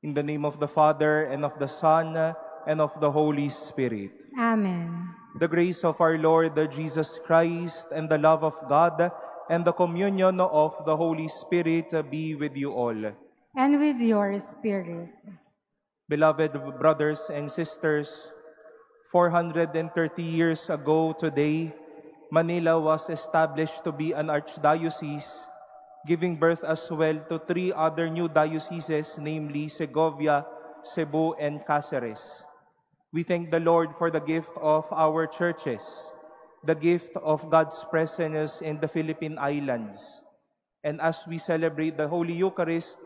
In the name of the Father, and of the Son, and of the Holy Spirit. Amen. The grace of our Lord Jesus Christ, and the love of God, and the communion of the Holy Spirit be with you all. And with your spirit. Beloved brothers and sisters, 430 years ago today, Manila was established to be an archdiocese, giving birth as well to 3 other new dioceses, namely Segovia, Cebu, and Cáceres. We thank the Lord for the gift of our churches, the gift of God's presence in the Philippine Islands. And as we celebrate the Holy Eucharist,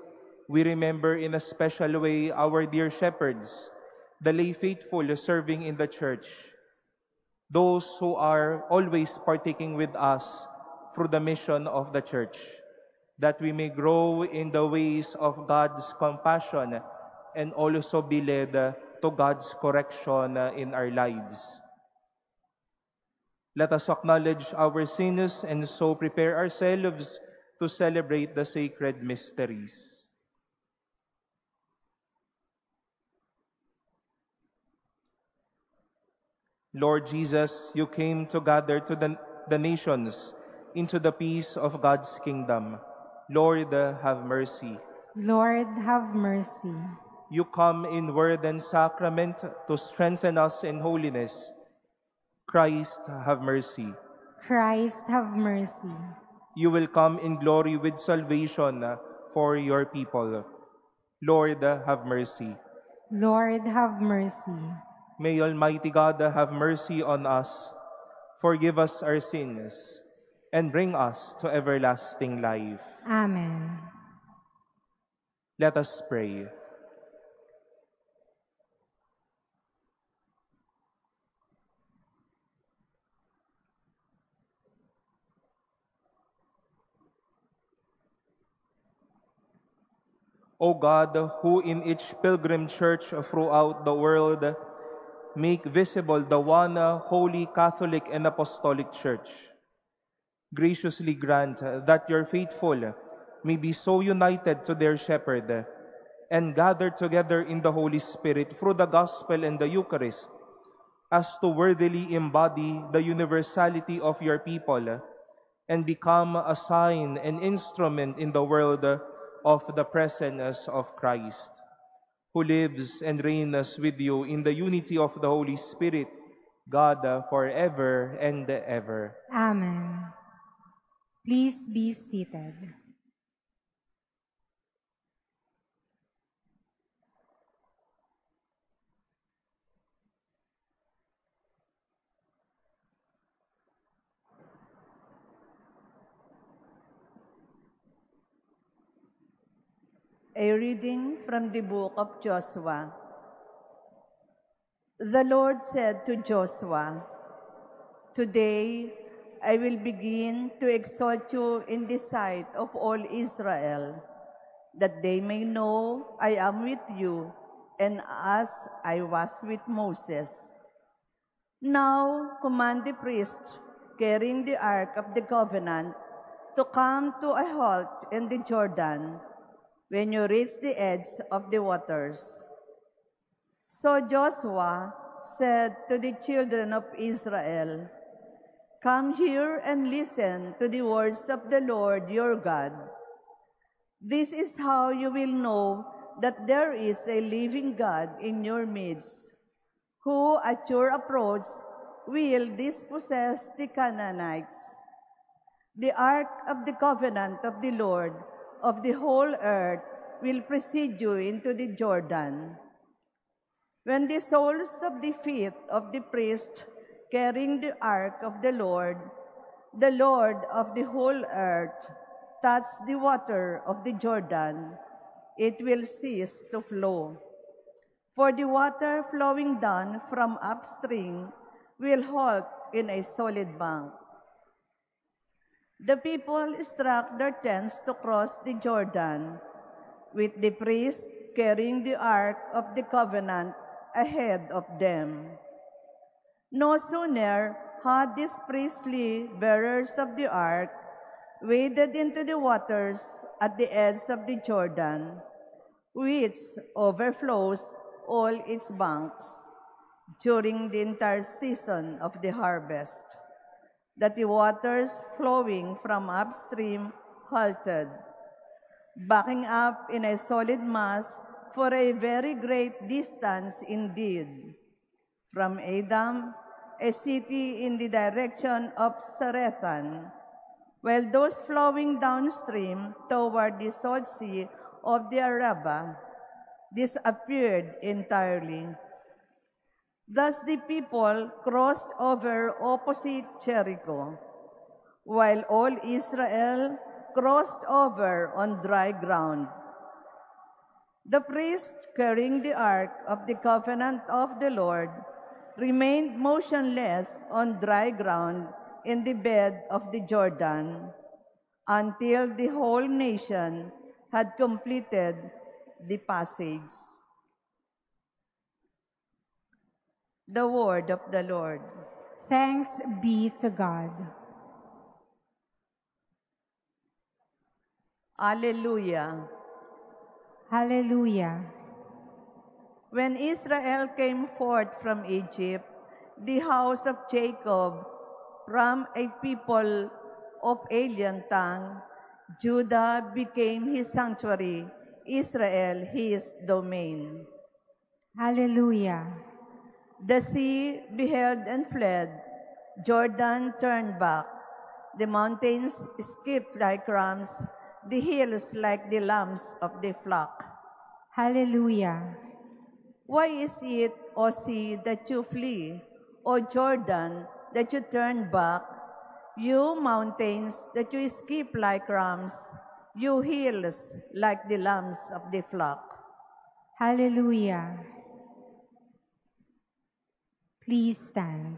we remember in a special way our dear shepherds, the lay faithful serving in the church, those who are always partaking with us through the mission of the church, that we may grow in the ways of God's compassion and also be led to God's correction in our lives. Let us acknowledge our sins and so prepare ourselves to celebrate the sacred mysteries. Lord Jesus, you came to gather to the nations into the peace of God's kingdom. Lord, have mercy. Lord, have mercy. You come in word and sacrament to strengthen us in holiness. Christ, have mercy. Christ, have mercy. You will come in glory with salvation for your people. Lord, have mercy. Lord, have mercy. May Almighty God have mercy on us, forgive us our sins, and bring us to everlasting life. Amen. Let us pray. O God, who in each pilgrim church throughout the world make visible the one holy Catholic and Apostolic Church, graciously grant that your faithful may be so united to their shepherd and gathered together in the Holy Spirit through the Gospel and the Eucharist as to worthily embody the universality of your people and become a sign and instrument in the world of the presence of Christ, who lives and reigns with you in the unity of the Holy Spirit, God, forever and ever. Amen. Please be seated. A reading from the book of Joshua. The Lord said to Joshua, "Today I will begin to exalt you in the sight of all Israel, that they may know I am with you, and as I was with Moses. Now command the priests carrying the Ark of the Covenant to come to a halt in the Jordan when you reach the edge of the waters." So Joshua said to the children of Israel, "Come here and listen to the words of the Lord your God. This is how you will know that there is a living God in your midst, who at your approach will dispossess the Canaanites. The Ark of the Covenant of the Lord of the whole earth will precede you into the Jordan. When the soles of the feet of the priest carrying the Ark of the Lord of the whole earth, touch the water of the Jordan, it will cease to flow. For the water flowing down from upstream will halt in a solid bank." The people struck their tents to cross the Jordan, with the priest carrying the Ark of the Covenant ahead of them. No sooner had these priestly bearers of the Ark waded into the waters at the edge of the Jordan, which overflows all its banks during the entire season of the harvest, that the waters flowing from upstream halted, backing up in a solid mass for a very great distance indeed, from Adam, a city in the direction of Zarethan, while those flowing downstream toward the salt sea of the Arabah disappeared entirely. Thus the people crossed over opposite Jericho, while all Israel crossed over on dry ground. The priest carrying the ark of the covenant of the Lord remained motionless on dry ground in the bed of the Jordan until the whole nation had completed the passage. The word of the Lord. Thanks be to God. Alleluia. Hallelujah. When Israel came forth from Egypt, the house of Jacob, from a people of alien tongue, Judah became his sanctuary, Israel his domain. Hallelujah. The sea beheld and fled, Jordan turned back, the mountains skipped like rams, the hills like the lambs of the flock. Hallelujah. Why is it, O sea, that you flee, O Jordan, that you turn back? You mountains, that you skip like rams, you hills like the lambs of the flock. Hallelujah. Please stand.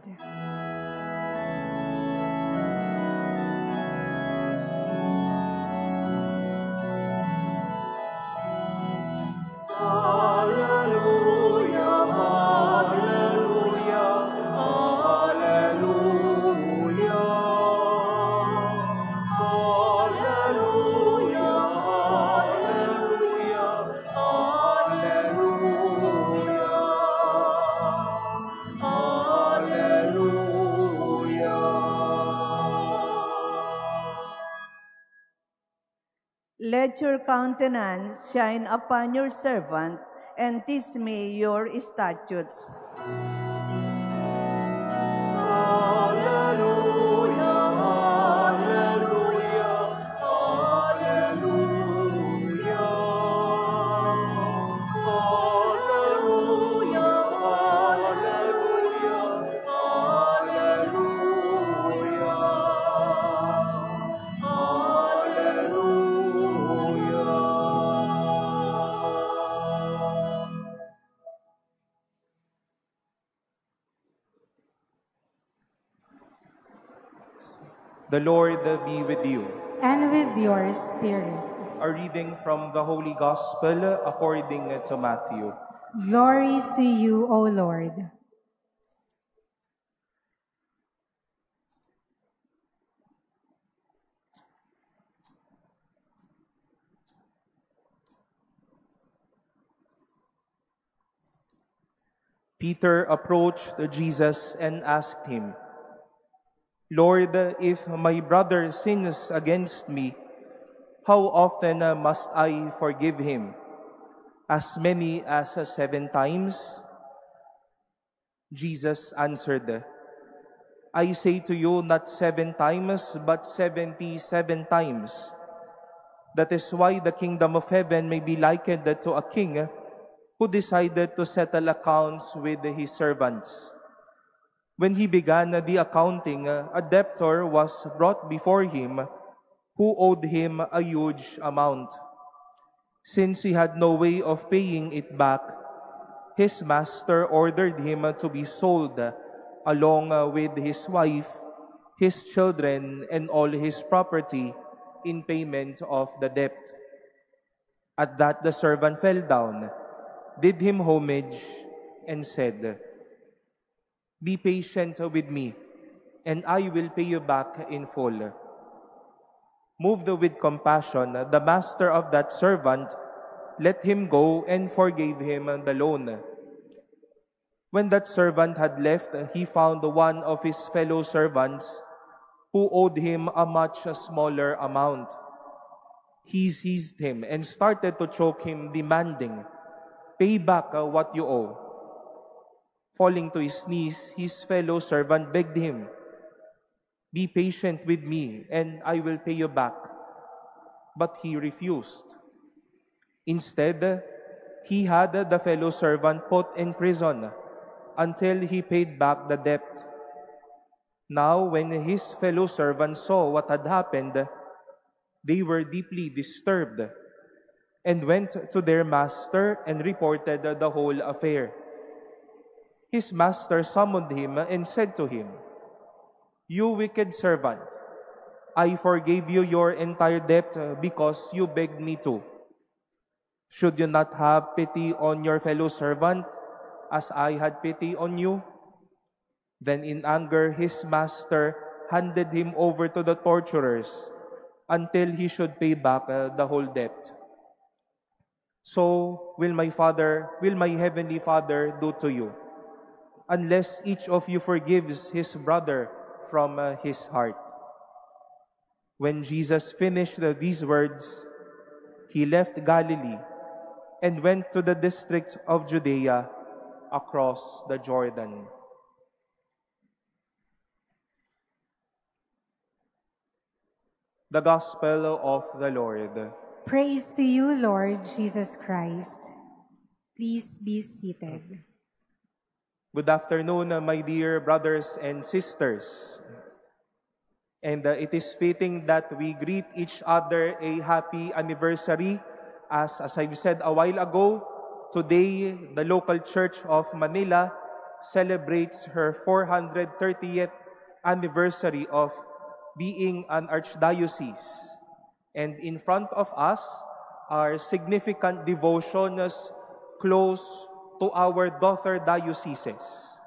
Let your countenance shine upon your servant, and teach me your statutes. The Lord be with you. And with your spirit. A reading from the Holy Gospel according to Matthew. Glory to you, O Lord. Peter approached Jesus and asked him, Lord, if my brother sins against me, how often must I forgive him? As many as 7 times? Jesus answered, I say to you, not 7 times, but 77 times. That is why the kingdom of heaven may be likened to a king who decided to settle accounts with his servants. When he began the accounting, a debtor was brought before him who owed him a huge amount. Since he had no way of paying it back, his master ordered him to be sold along with his wife, his children, and all his property in payment of the debt. At that the servant fell down, did him homage, and said, Be patient with me, and I will pay you back in full. Moved with compassion, the master of that servant let him go, and forgave him the loan. When that servant had left, he found one of his fellow servants who owed him a much smaller amount. He seized him and started to choke him, demanding, "Pay back what you owe." Falling to his knees, his fellow servant begged him, "Be patient with me, and I will pay you back." But he refused. Instead, he had the fellow servant put in prison until he paid back the debt. Now, when his fellow servants saw what had happened, they were deeply disturbed and went to their master and reported the whole affair. His master summoned him and said to him, "You wicked servant, I forgave you your entire debt because you begged me to. Should you not have pity on your fellow servant as I had pity on you?" Then in anger, his master handed him over to the torturers until he should pay back the whole debt. So will my heavenly Father do to you, unless each of you forgives his brother from his heart. When Jesus finished these words, he left Galilee and went to the district of Judea across the Jordan. The Gospel of the Lord. Praise to you, Lord Jesus Christ. Please be seated. Good afternoon, my dear brothers and sisters. And it is fitting that we greet each other a happy anniversary. As I've said a while ago, today the local church of Manila celebrates her 430th anniversary of being an archdiocese. And in front of us are significant devotions close to our daughter dioceses.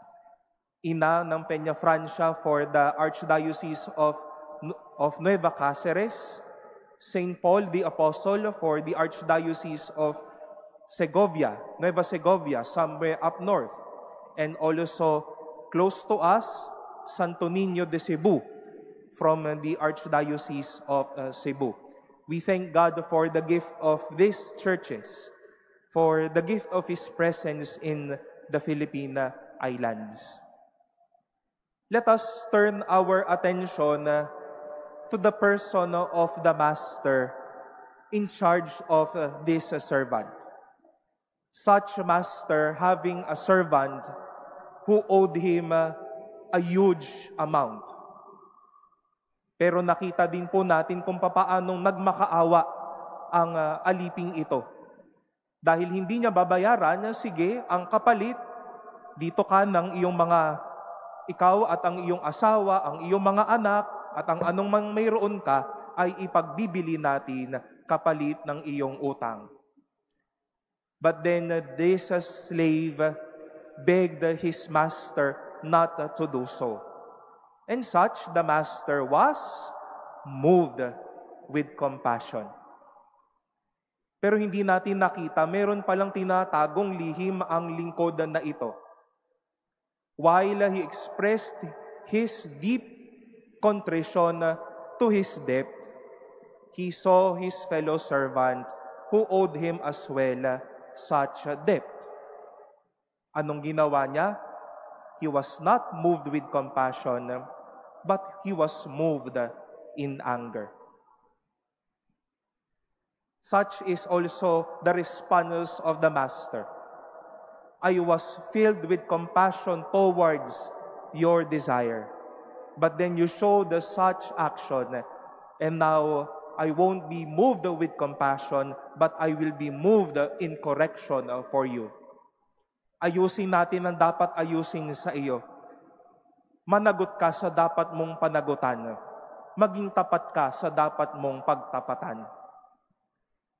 Ina ng Peña Francia for the Archdiocese of Nueva Cáceres, St. Paul the Apostle for the Archdiocese of Segovia, Nueva Segovia, somewhere up north, and also close to us, Santo Niño de Cebu, from the Archdiocese of Cebu. We thank God for the gift of these churches, for the gift of His presence in the Philippine Islands. Let us turn our attention to the person of the Master in charge of this servant. Such Master having a servant who owed him a huge amount. Pero nakita din po natin kung papaanong nagmakaawa ang aliping ito. Dahil hindi niya babayaran, sige, ang kapalit, dito ka ng iyong ikaw at ang iyong asawa, ang iyong mga anak, at ang anong mang mayroon ka, ay ipagbibili natin kapalit ng iyong utang. But then this slave begged his master not to do so. And such, the master was moved with compassion. Pero hindi natin nakita, meron palang tinatagong lihim ang lingkod na ito. While he expressed his deep contrition to his debt, he saw his fellow servant who owed him as well such a debt. Anong ginawa niya? He was not moved with compassion, but he was moved in anger. Such is also the response of the Master. I was filled with compassion towards your desire, but then you showed such action, and now I won't be moved with compassion, but I will be moved in correction for you. Ayusin natin ang dapat ayusin sa iyo. Managot ka sa dapat mong panagutan. Maging tapat ka sa dapat mong pagtapatan.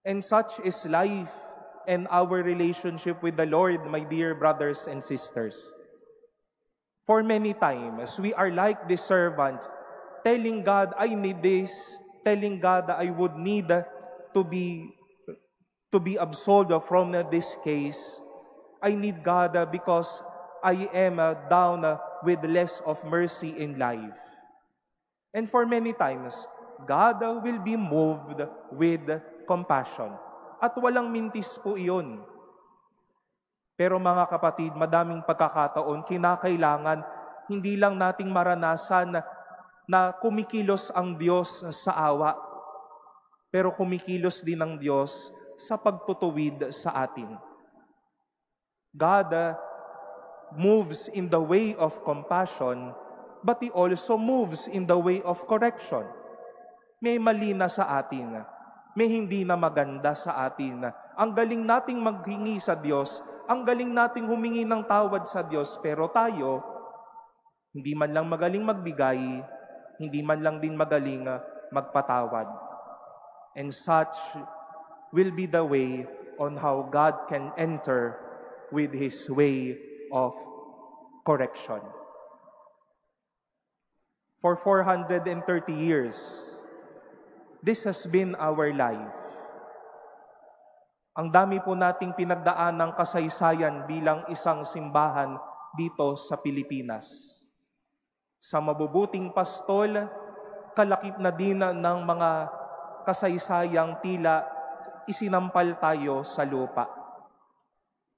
And such is life and our relationship with the Lord, my dear brothers and sisters. For many times, we are like this servant, telling God, I need this, telling God that I would need to to be absolved from this case. I need God because I am down with less of mercy in life. And for many times, God will be moved with compassion. At walang mintis po iyon. Pero mga kapatid, madaming pagkakataon, kinakailangan hindi lang nating maranasan na kumikilos ang Diyos sa awa, pero kumikilos din ang Diyos sa pagtutuwid sa atin. God moves in the way of compassion, but He also moves in the way of correction. May mali na sa atin, may hindi na maganda sa atin. Ang galing nating maghingi sa Diyos, ang galing nating humingi ng tawad sa Diyos, pero tayo, hindi man lang magaling magbigay, hindi man lang din magaling magpatawad. And such will be the way on how God can enter with His way of correction. For 430 years, this has been our life. Ang dami po nating pinagdaan ng kasaysayan bilang isang simbahan dito sa Pilipinas. Sa mabubuting pastol, kalakip na din ng mga kasaysayang tila isinampal tayo sa lupa.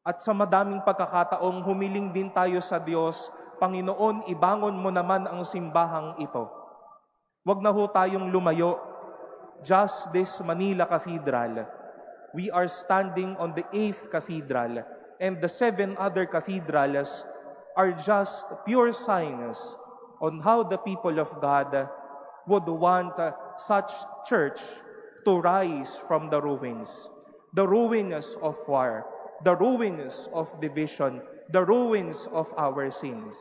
At sa madaming pagkakataong humiling din tayo sa Diyos, Panginoon, ibangon mo naman ang simbahang ito. Huwag na ho tayong lumayo. Just this Manila Cathedral, we are standing on the 8th cathedral, and the 7 other cathedrals are just pure signs on how the people of God would want such church to rise from the ruins of war, the ruins of division, the ruins of our sins.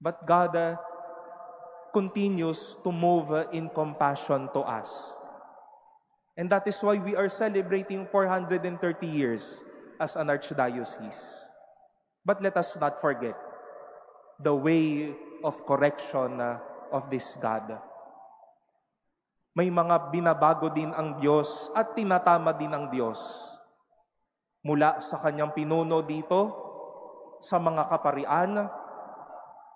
But God continues to move in compassion to us. And that is why we are celebrating 430 years as an archdiocese. But let us not forget the way of correction of this God. May mga binabago din ang Diyos at tinatama din ang Diyos. Mula sa kanyang pinuno dito, sa mga kaparian,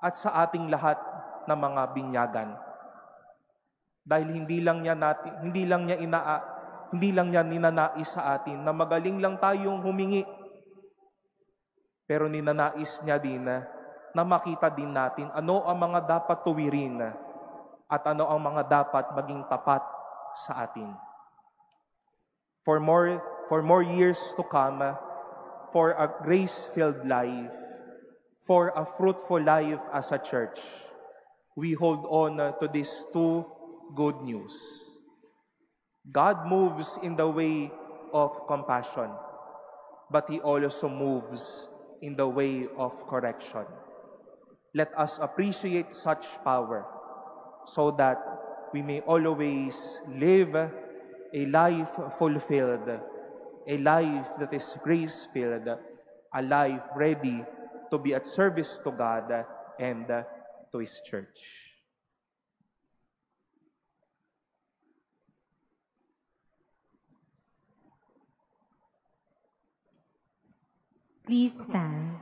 at sa ating lahat na mga binyagan. Dahil hindi lang niya ninanais sa atin na magaling lang tayong humingi. Pero ninanais niya din na makita din natin ano ang mga dapat tuwirin at ano ang mga dapat maging tapat sa atin. For more years to come, for a grace-filled life, for a fruitful life as a church, we hold on to these 2 good news. God moves in the way of compassion, but He also moves in the way of correction. Let us appreciate such power so that we may always live a life fulfilled, a life that is grace-filled, a life ready to be at service to God and to His church. Please stand.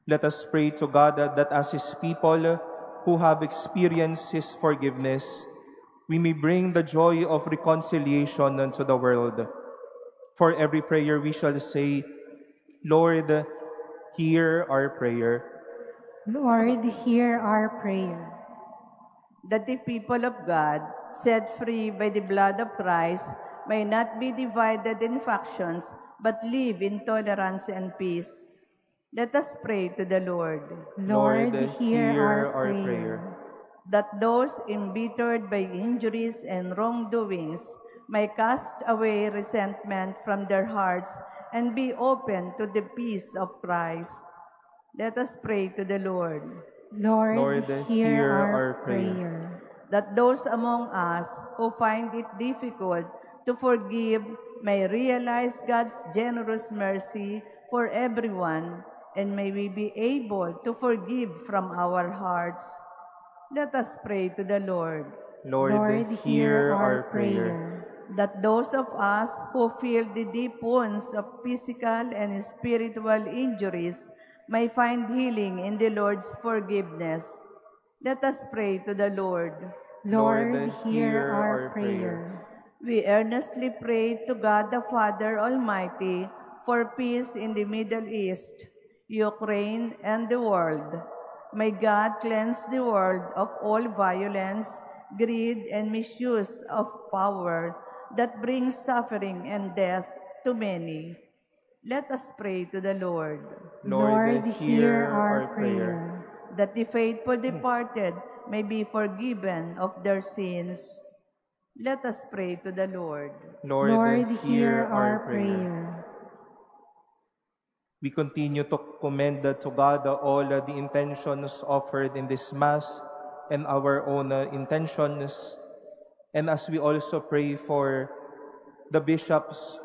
Let us pray to God that as His people who have experienced His forgiveness, we may bring the joy of reconciliation unto the world. For every prayer we shall say, Lord, hear our prayer. Lord, hear our prayer. That the people of God, set free by the blood of Christ, may not be divided in factions, but live in tolerance and peace. Let us pray to the Lord. Lord, hear our prayer. That those embittered by injuries and wrongdoings may cast away resentment from their hearts and be open to the peace of Christ. Let us pray to the Lord. Lord, hear our prayer. That those among us who find it difficult to forgive may realize God's generous mercy for everyone, and may we be able to forgive from our hearts. Let us pray to the Lord. Lord, hear our prayer. That those of us who feel the deep wounds of physical and spiritual injuries may find healing in the Lord's forgiveness. Let us pray to the Lord. Lord, hear our prayer. We earnestly pray to God the Father Almighty for peace in the Middle East, Ukraine, and the world. May God cleanse the world of all violence, greed, and misuse of power that brings suffering and death to many. Let us pray to the Lord. Lord, hear our prayer. That the faithful departed may be forgiven of their sins. Let us pray to the Lord. Lord, hear our prayer. We continue to commend to God all the intentions offered in this Mass and our own intentions. And as we also pray for the bishops,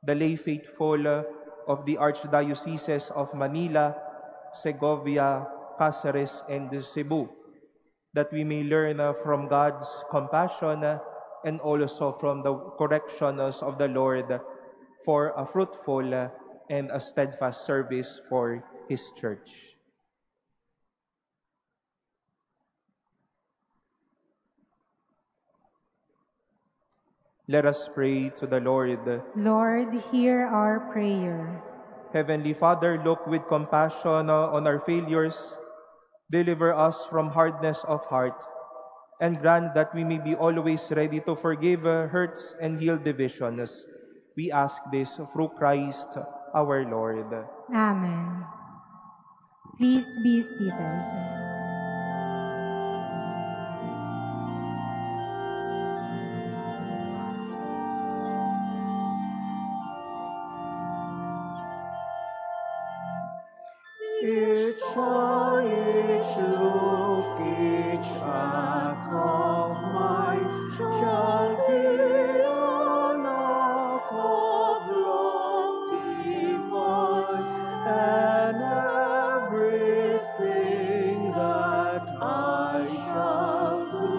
the lay faithful of the archdioceses of Manila, Segovia, Cáceres, and Cebu, that we may learn from God's compassion and also from the corrections of the Lord for a fruitful and a steadfast service for His Church. Let us pray to the Lord. Lord, hear our prayer. Heavenly Father, look with compassion on our failures. Deliver us from hardness of heart, and grant that we may be always ready to forgive hurts and heal divisions. We ask this through Christ our Lord. Amen. Please be seated. Each eye, each look, each act of mine shall be an act of love divine, and everything that I shall do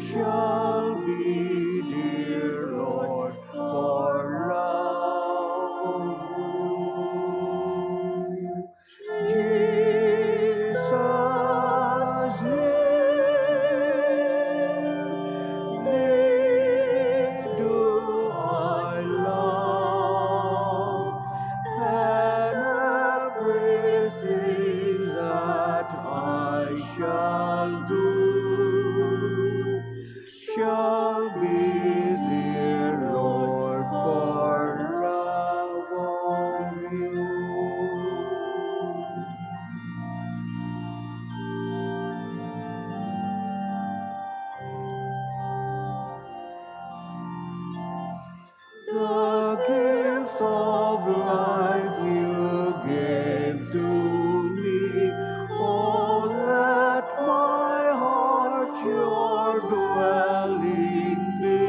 shall be, dear Lord, for love of you. Jesus, thee do I love, and everything that I shall do shall be, dear Lord, for love of you. The gift of life you gave to me, oh, let my heart your dwelling be.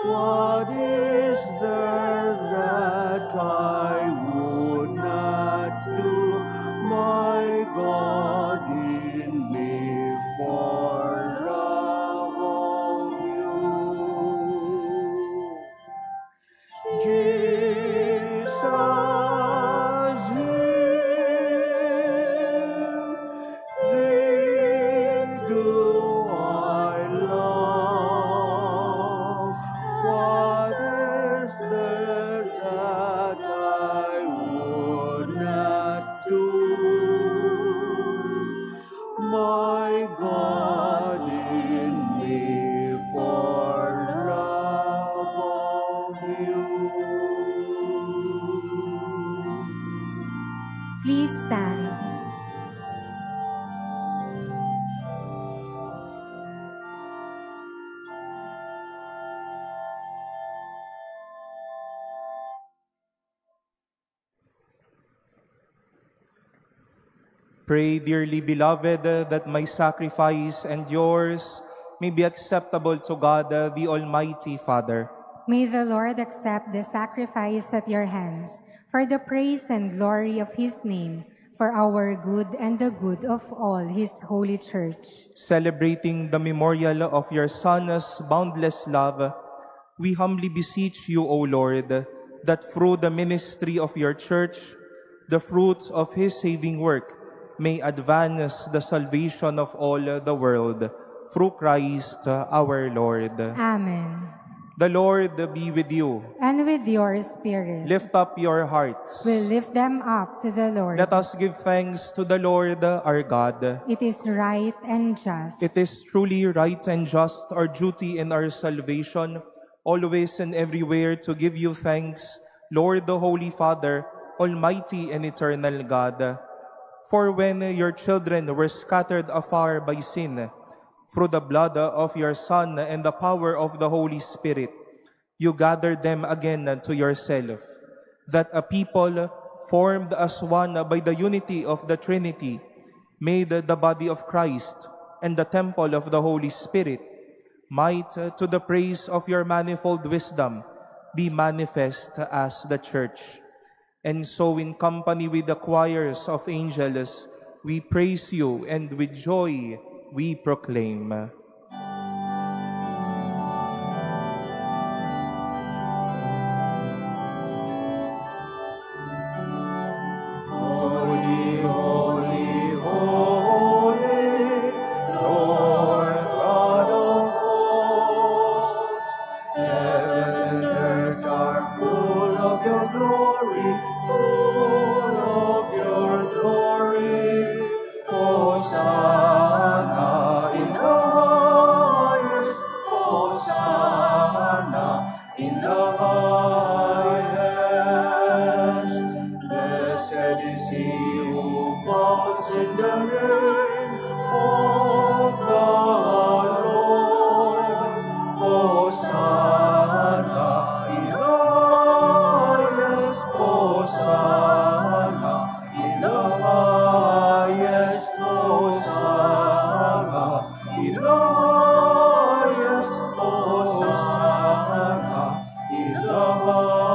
What is there that I would not do, my God, in me for love of you? Jesus, thee do I love. What is there that I would not do, my God, in me for love of you? Please stand. Pray, dearly beloved, that my sacrifice and yours may be acceptable to God, the Almighty Father. May the Lord accept the sacrifice at your hands for the praise and glory of His name, for our good and the good of all His holy church. Celebrating the memorial of your Son's boundless love, we humbly beseech you, O Lord, that through the ministry of your church, the fruits of His saving work may advance the salvation of all the world. Through Christ our Lord. Amen. The Lord be with you. And with your spirit. Lift up your hearts. We lift them up to the Lord. Let us give thanks to the Lord our God. It is right and just. It is truly right and just, our duty and our salvation, always and everywhere to give you thanks, Lord the Holy Father, Almighty and eternal God. For when your children were scattered afar by sin, through the blood of your Son and the power of the Holy Spirit, you gathered them again to yourself, that a people formed as one by the unity of the Trinity, made the body of Christ and the temple of the Holy Spirit, might, to the praise of your manifold wisdom, be manifest as the Church. And so in company with the choirs of angels, we praise you, and with joy we proclaim. Holy, holy, holy, Lord God of hosts, heaven and earth are full of your glory, full of your glory. Hosanna in the highest, Hosanna in the highest. Blessed is he who comes in the name of the Lord. Hosanna in the highest, Hosanna in the highest, Hosanna in the highest, Hosanna in the highest.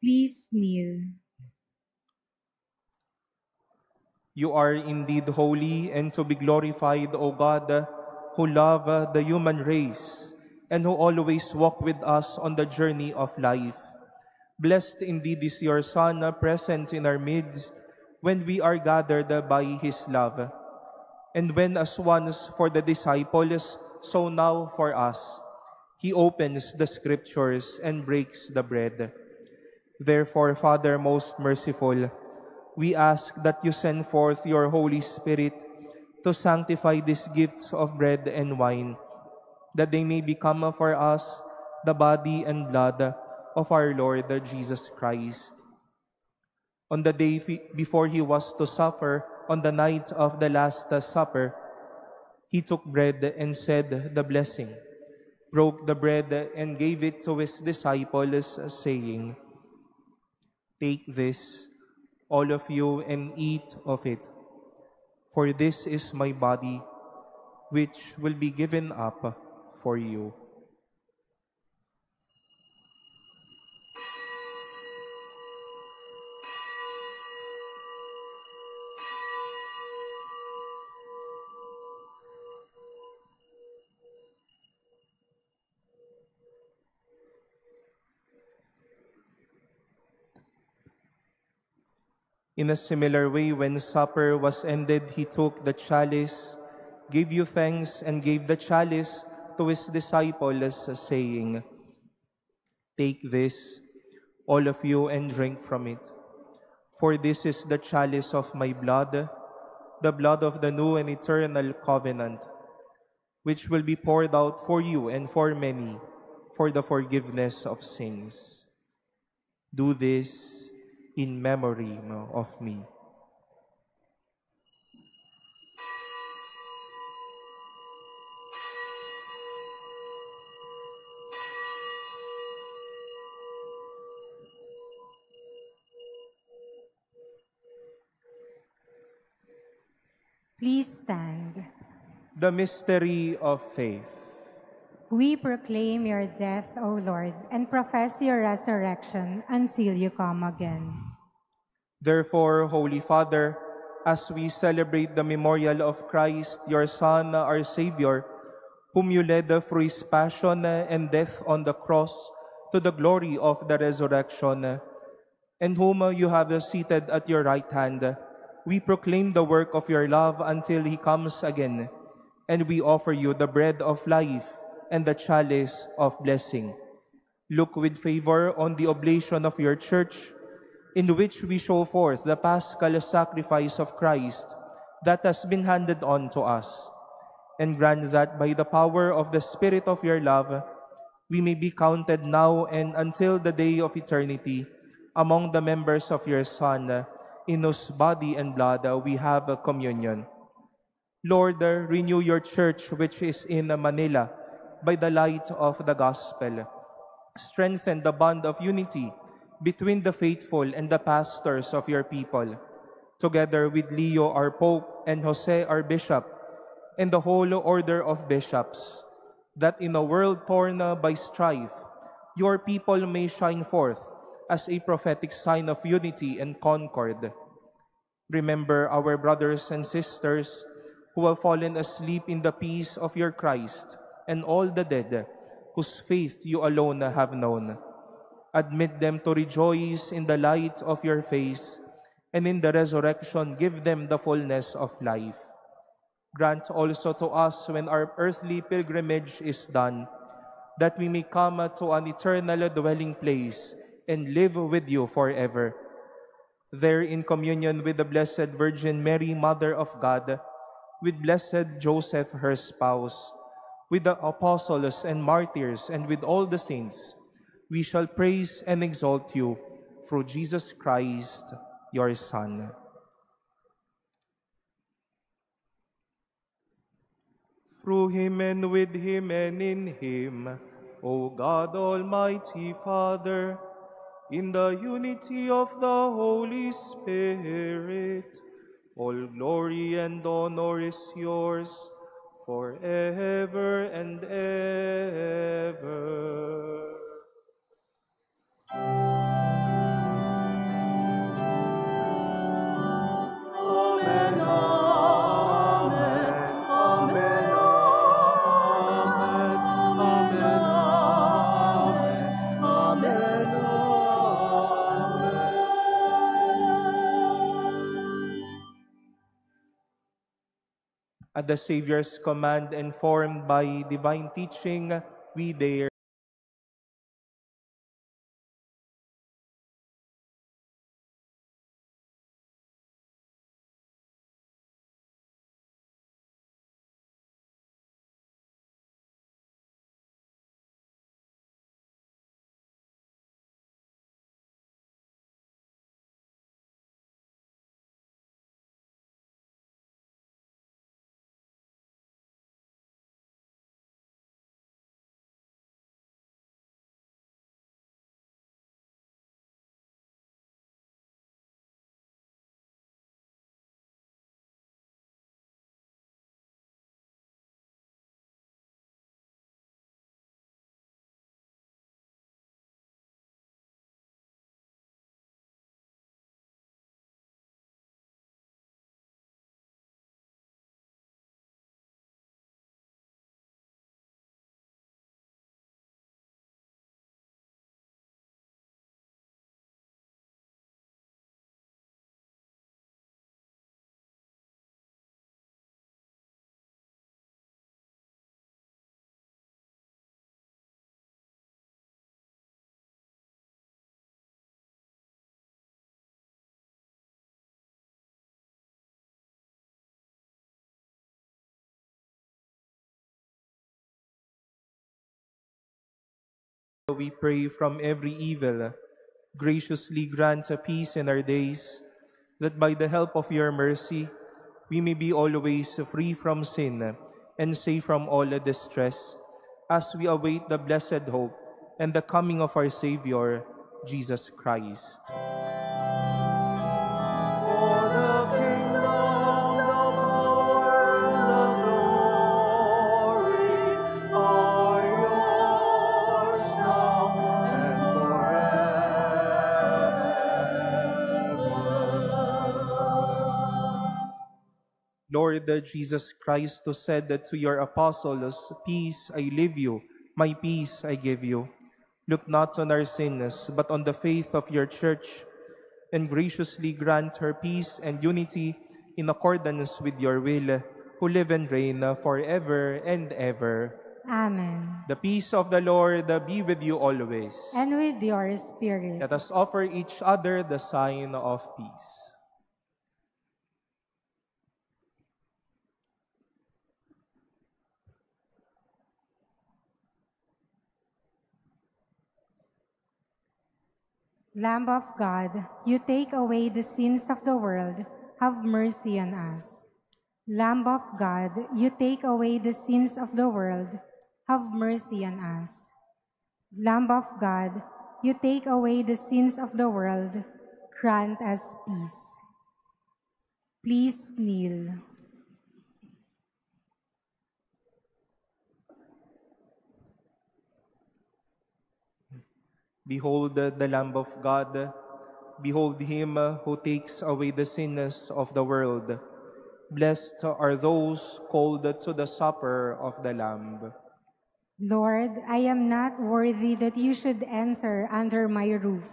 Please kneel. You are indeed holy and to be glorified, O God, who love the human race and who always walk with us on the journey of life. Blessed indeed is your Son, present in our midst when we are gathered by His love. And when as once for the disciples, so now for us, He opens the Scriptures and breaks the bread. Therefore, Father most merciful, we ask that you send forth your Holy Spirit to sanctify these gifts of bread and wine, that they may become for us the body and blood of our Lord Jesus Christ. On the day before He was to suffer, on the night of the Last Supper, He took bread and said the blessing, broke the bread and gave it to His disciples, saying, "Take this, all of you, and eat of it, for this is my body, which will be given up for you." In a similar way, when supper was ended, He took the chalice, gave you thanks, and gave the chalice to His disciples, saying, "Take this, all of you, and drink from it. For this is the chalice of my blood, the blood of the new and eternal covenant, which will be poured out for you and for many for the forgiveness of sins. Do this in memory of me." Please stand. The mystery of faith. We proclaim your death, O Lord, and profess your resurrection until you come again. Therefore, Holy Father, as we celebrate the memorial of Christ, your Son, our Savior, whom you led through his passion and death on the cross to the glory of the resurrection, and whom you have seated at your right hand, we proclaim the work of your love until he comes again, and we offer you the bread of life and the chalice of blessing. Look with favor on the oblation of your church, in which we show forth the paschal sacrifice of Christ that has been handed on to us, and grant that by the power of the Spirit of your love, we may be counted now and until the day of eternity among the members of your Son, in whose body and blood we have a communion. Lord, renew your church which is in Manila by the light of the gospel. Strengthen the bond of unity between the faithful and the pastors of your people, together with Leo our Pope and Jose our Bishop, and the whole order of bishops, that in a world torn by strife, your people may shine forth as a prophetic sign of unity and concord. Remember our brothers and sisters who have fallen asleep in the peace of your Christ, and all the dead whose faith you alone have known. Admit them to rejoice in the light of your face, and in the resurrection give them the fullness of life. Grant also to us, when our earthly pilgrimage is done, that we may come to an eternal dwelling place and live with you forever. There, in communion with the Blessed Virgin Mary, Mother of God, with blessed Joseph, her spouse, with the apostles and martyrs, and with all the saints, we shall praise and exalt you through Jesus Christ, your Son. Through him and with him and in him, O God, Almighty Father, in the unity of the Holy Spirit, all glory and honor is yours forever and ever. Amen, amen, amen, amen, amen, amen, amen. At the Savior's command, informed by divine teaching, we dare we pray from every evil. Graciously grant a peace in our days, that by the help of your mercy, we may be always free from sin and safe from all distress, as we await the blessed hope and the coming of our Savior, Jesus Christ. For the kingdom, the power, and the glory are Lord Jesus Christ, who said that to your apostles, "Peace I leave you, my peace I give you," look not on our sins, but on the faith of your church, and graciously grant her peace and unity in accordance with your will, who live and reign forever and ever. Amen. The peace of the Lord be with you always. And with your spirit. Let us offer each other the sign of peace. Lamb of God, you take away the sins of the world, have mercy on us. Lamb of God, you take away the sins of the world, have mercy on us. Lamb of God, you take away the sins of the world, grant us peace. Please kneel. Behold the Lamb of God. Behold him who takes away the sins of the world. Blessed are those called to the supper of the Lamb. Lord, I am not worthy that you should enter under my roof,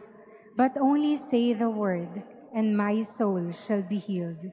but only say the word, and my soul shall be healed.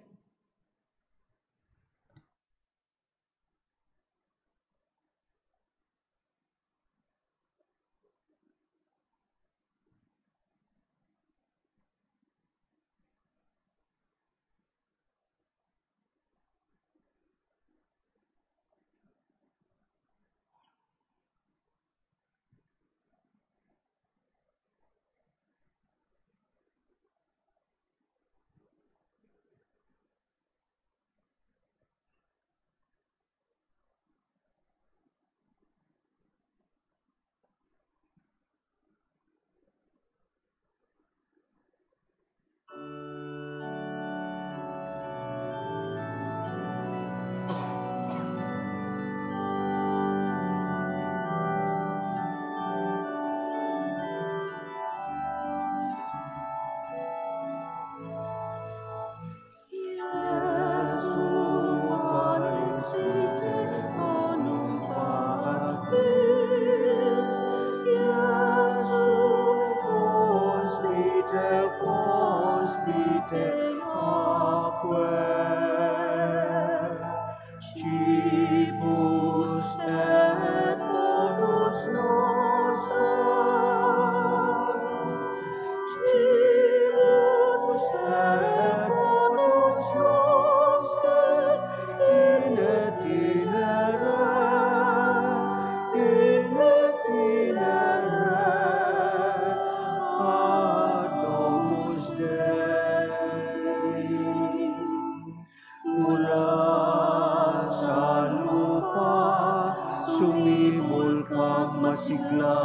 Sumibol kang masigla,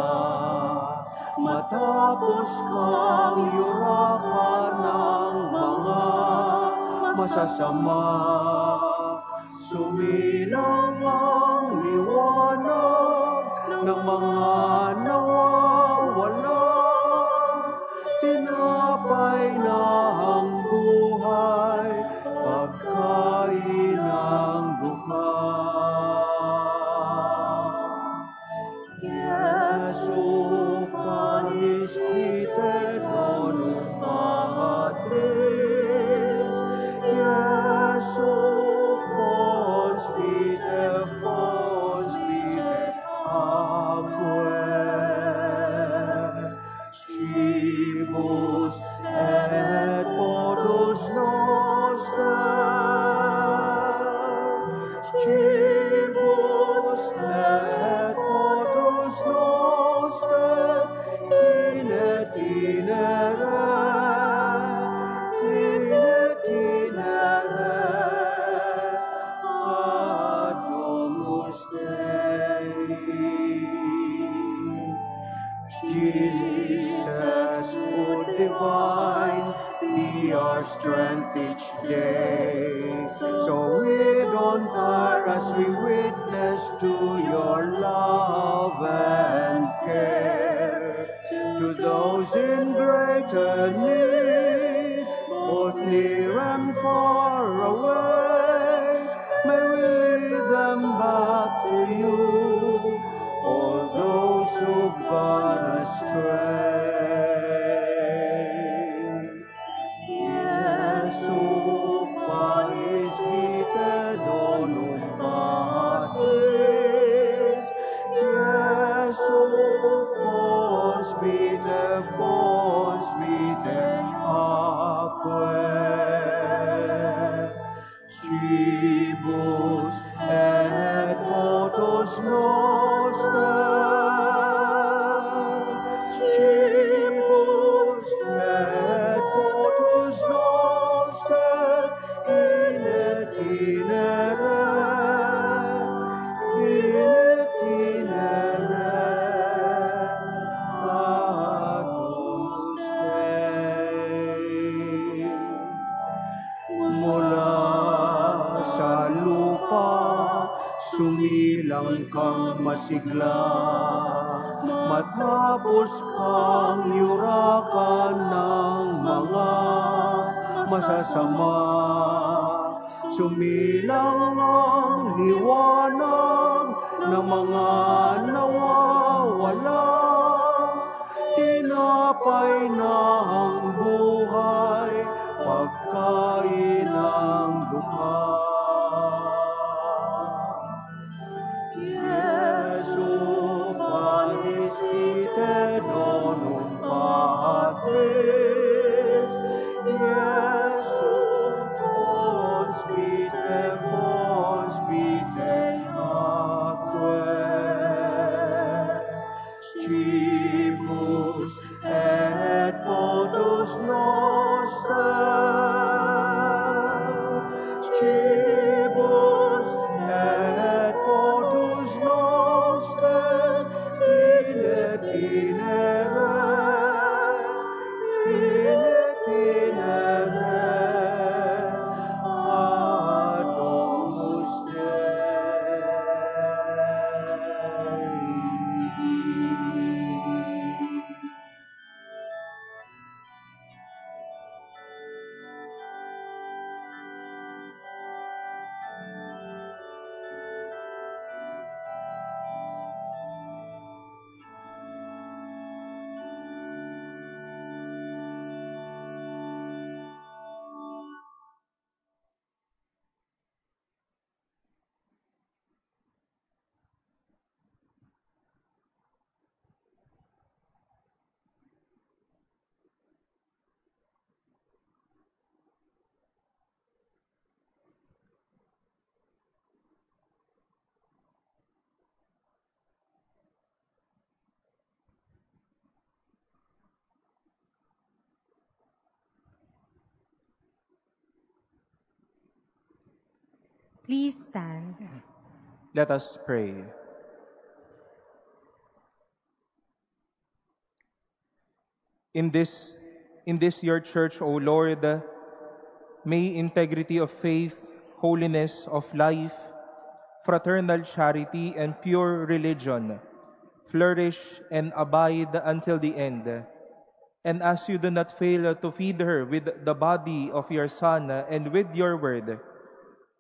matapos kang yurakan ng mga masasama. Sumilang ang liwanag ng mga nawawala, tinapay na ang buhay, pagkain ng duka. Jesu panis ite donum Patris, Jesu fons vitae aquae, cibus et potus noster, cibus et potus noster, in et inere, ad Domus Dei. Jesus, food divine, be our strength each day. So we don't tire as we witness to your love and care. To those in greater need, both near and far away, back to you all those who've gone astray. Yes, upon his seated on batis. Yes, false Peter, acque. Stribus et motus noster, Stribus et motus noster, in itinere adus Dei. Mula sa lupa, sumilang kang masigla, matapos kang yurakan ng mga masasama. Sumilang ang liwanag ng mga nawawala, tinapay na ang buhay, pagkain ng dukha. Yesu palistite donum patris, Yesu hospite acque. Stribus et motus noster, Stribus et motus noster, in itinere adus Dei. Please stand. Let us pray. In this your church, O Lord, may integrity of faith, holiness of life, fraternal charity, and pure religion flourish and abide until the end. And as you do not fail to feed her with the body of your Son and with your word,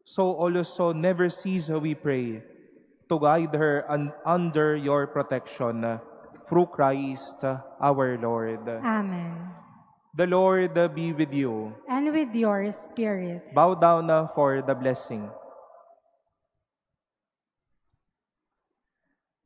so also never cease, we pray, to guide her under your protection, through Christ our Lord. Amen. The Lord be with you. And with your spirit. Bow down for the blessing.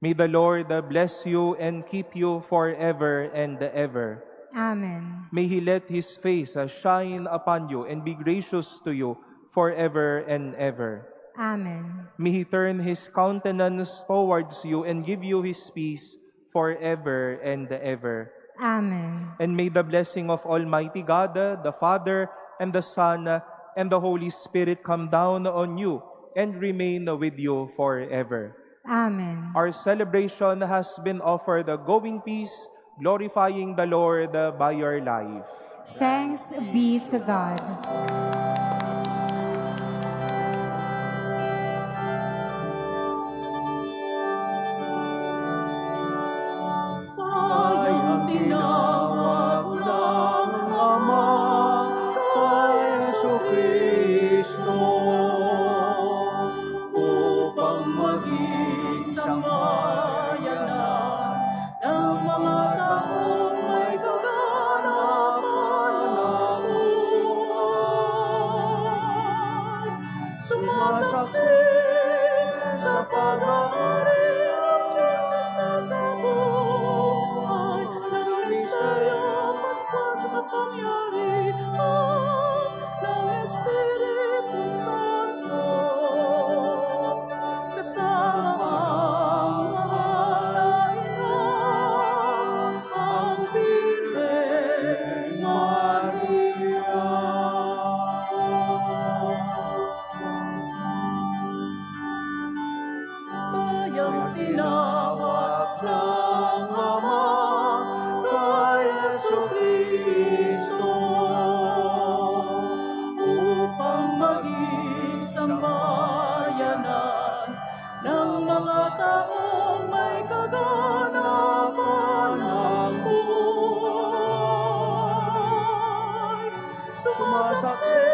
May the Lord bless you and keep you forever and ever. Amen. May He let His face shine upon you and be gracious to you forever and ever. Amen. May He turn His countenance towards you and give you His peace forever and ever. Amen. And may the blessing of Almighty God, the Father, and the Son, and the Holy Spirit come down on you and remain with you forever. Amen. Our celebration has been offered going peace, glorifying the Lord by your life. Thanks be to God. Tinawag ng Ama kay Jesu Kristo upang sambayanan ng mga taong may kaganapan ng buhay. Sumasaksi sa pag-aari ng Diyos na sasabuhay ng misteryo Paskwa sa kapangyarihan ng Espiritu Santo. Kasama ang mahal na ina, ang Birhen Maria. Bayang tinawag ng Ama kay Jesucristo upang maging sambayanan ng mga taong may kaganapan ng buhay. Sumasaksi